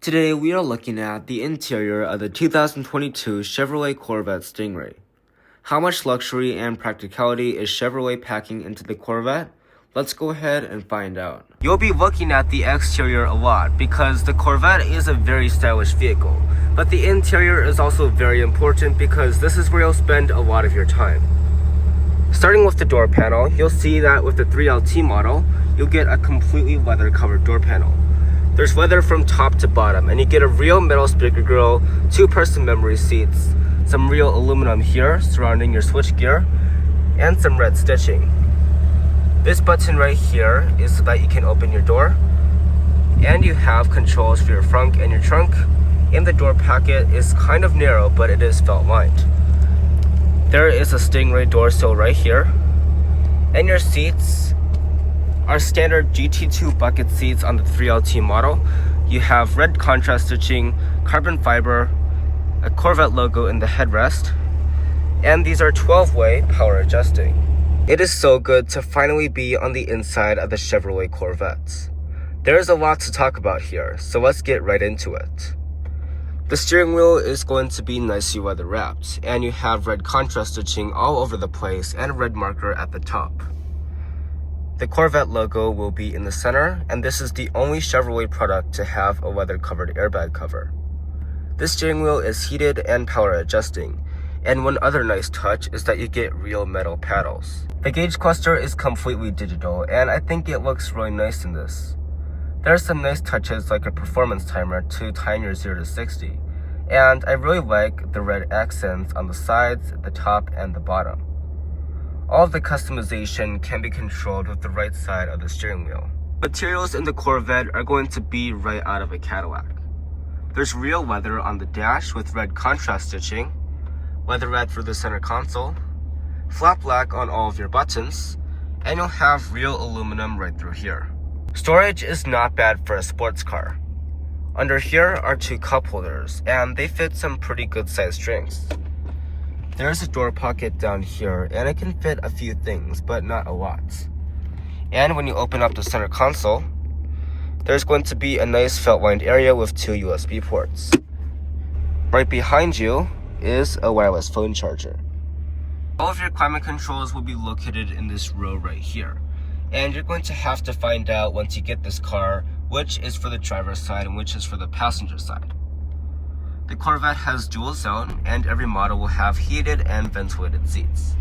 Today we are looking at the interior of the 2022 Chevrolet Corvette Stingray. How much luxury and practicality is Chevrolet packing into the Corvette? Let's go ahead and find out. You'll be looking at the exterior a lot because the Corvette is a very stylish vehicle, but the interior is also very important because this is where you'll spend a lot of your time. Starting with the door panel, you'll see that with the 3LT model, you'll get a completely leather covered door panel. There's leather from top to bottom, and you get a real metal speaker grille, 2-person memory seats, some real aluminum here surrounding your switchgear, and some red stitching. This button right here is so that you can open your door, and you have controls for your front and your trunk, and the door pocket is kind of narrow, but it is felt lined. There is a Stingray door sill right here, and your seats are standard GT2 bucket seats on the 3LT model. You have red contrast stitching, carbon fiber, a Corvette logo in the headrest, and these are 12-way power adjusting. It is so good to finally be on the inside of the Chevrolet Corvettes. There is a lot to talk about here, so let's get right into it. The steering wheel is going to be nicely leather wrapped, and you have red contrast stitching all over the place and a red marker at the top. The Corvette logo will be in the center, and this is the only Chevrolet product to have a leather-covered airbag cover. This steering wheel is heated and power adjusting, and one other nice touch is that you get real metal paddles. The gauge cluster is completely digital, and I think it looks really nice in this. There are some nice touches like a performance timer to time your 0 to 60, and I really like the red accents on the sides, the top, and the bottom. All of the customization can be controlled with the right side of the steering wheel. Materials in the Corvette are going to be right out of a Cadillac. There's real leather on the dash with red contrast stitching, leather red through the center console, flat black on all of your buttons, and you'll have real aluminum right through here. Storage is not bad for a sports car. Under here are 2 cup holders, and they fit some pretty good sized drinks. There's a door pocket down here, and it can fit a few things, but not a lot. And when you open up the center console, there's going to be a nice felt-lined area with 2 USB ports. Right behind you is a wireless phone charger. All of your climate controls will be located in this row right here. And you're going to have to find out once you get this car which is for the driver's side and which is for the passenger side. The Corvette has dual zone, and every model will have heated and ventilated seats.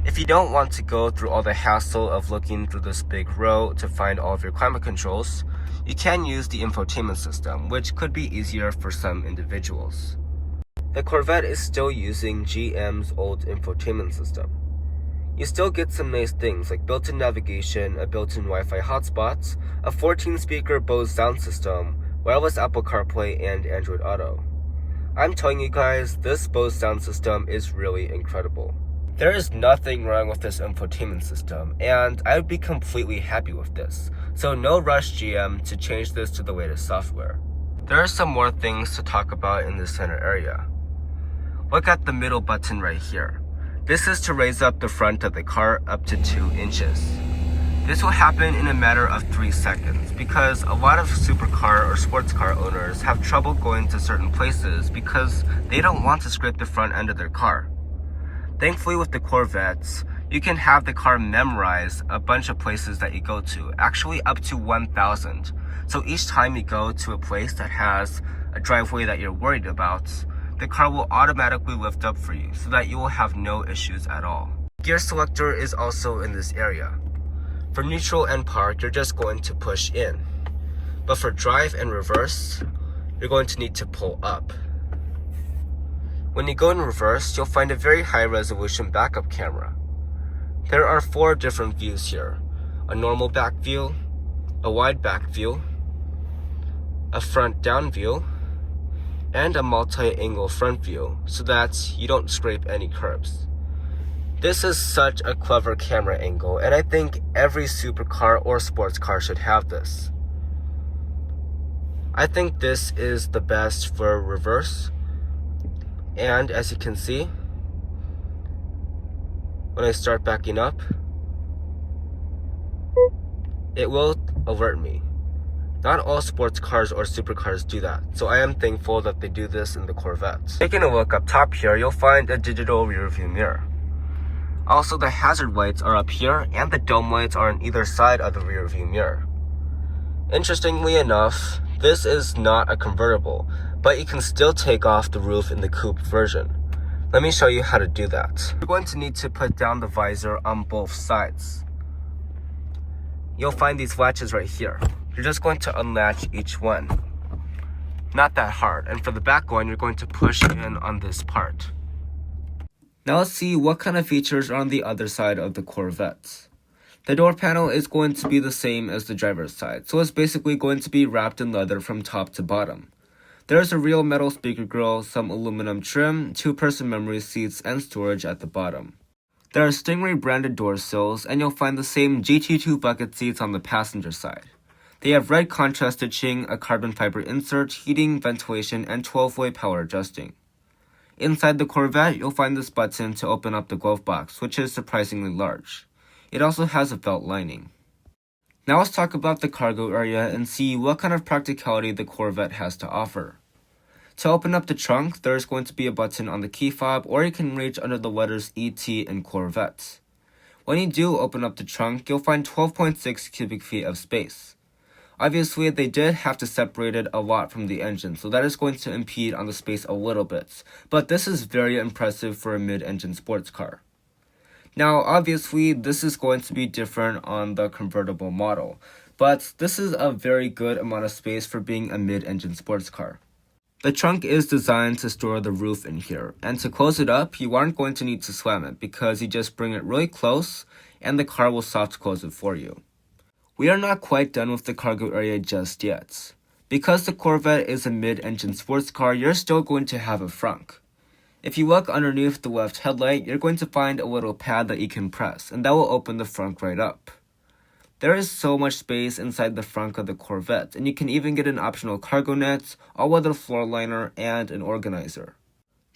If you don't want to go through all the hassle of looking through this big row to find all of your climate controls, you can use the infotainment system, which could be easier for some individuals. The Corvette is still using GM's old infotainment system. You still get some nice things like built-in navigation, a built-in Wi-Fi hotspot, a 14-speaker Bose sound system, wireless Apple CarPlay, and Android Auto. I'm telling you guys, this Bose sound system is really incredible. There is nothing wrong with this infotainment system, and I would be completely happy with this, so no rush GM to change this to the latest software. There are some more things to talk about in the center area. Look at the middle button right here. This is to raise up the front of the car up to 2 inches. This will happen in a matter of 3 seconds because a lot of supercar or sports car owners have trouble going to certain places because they don't want to scrape the front end of their car. Thankfully with the Corvettes, you can have the car memorize a bunch of places that you go to, actually up to 1,000. So each time you go to a place that has a driveway that you're worried about, the car will automatically lift up for you so that you will have no issues at all. Gear selector is also in this area. For neutral and park, you're just going to push in. But for drive and reverse, you're going to need to pull up. When you go in reverse, you'll find a very high resolution backup camera. There are 4 different views here. A normal back view, a wide back view, a front down view, and a multi-angle front view so that you don't scrape any curbs. This is such a clever camera angle, and I think every supercar or sports car should have this. I think this is the best for reverse, and as you can see, when I start backing up, it will alert me. Not all sports cars or supercars do that, so I am thankful that they do this in the Corvette. Taking a look up top here, you'll find a digital rear view mirror. Also, the hazard lights are up here, and the dome lights are on either side of the rear view mirror. Interestingly enough, this is not a convertible, but you can still take off the roof in the coupe version. Let me show you how to do that. You're going to need to put down the visor on both sides. You'll find these latches right here. You're just going to unlatch each one. Not that hard. And for the back one, you're going to push in on this part. Now let's see what kind of features are on the other side of the Corvette. The door panel is going to be the same as the driver's side, so it's basically going to be wrapped in leather from top to bottom. There's a real metal speaker grille, some aluminum trim, 2-person memory seats, and storage at the bottom. There are Stingray branded door sills, and you'll find the same GT2 bucket seats on the passenger side. They have red contrast stitching, a carbon fiber insert, heating, ventilation, and 12-way power adjusting. Inside the Corvette, you'll find this button to open up the glove box, which is surprisingly large. It also has a belt lining. Now let's talk about the cargo area and see what kind of practicality the Corvette has to offer. To open up the trunk, there is going to be a button on the key fob, or you can reach under the letters ET in Corvette. When you do open up the trunk, you'll find 12.6 cubic feet of space. Obviously, they did have to separate it a lot from the engine, so that is going to impede on the space a little bit, but this is very impressive for a mid-engine sports car. Now, obviously, this is going to be different on the convertible model, but this is a very good amount of space for being a mid-engine sports car. The trunk is designed to store the roof in here, and to close it up, you aren't going to need to slam it because you just bring it really close and the car will soft close it for you. We are not quite done with the cargo area just yet. Because the Corvette is a mid-engine sports car, you're still going to have a frunk. If you look underneath the left headlight, you're going to find a little pad that you can press, and that will open the frunk right up. There is so much space inside the frunk of the Corvette, and you can even get an optional cargo net, all-weather floor liner, and an organizer.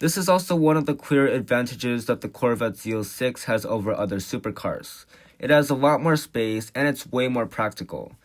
This is also one of the clear advantages that the Corvette Z06 has over other supercars. It has a lot more space, and it's way more practical.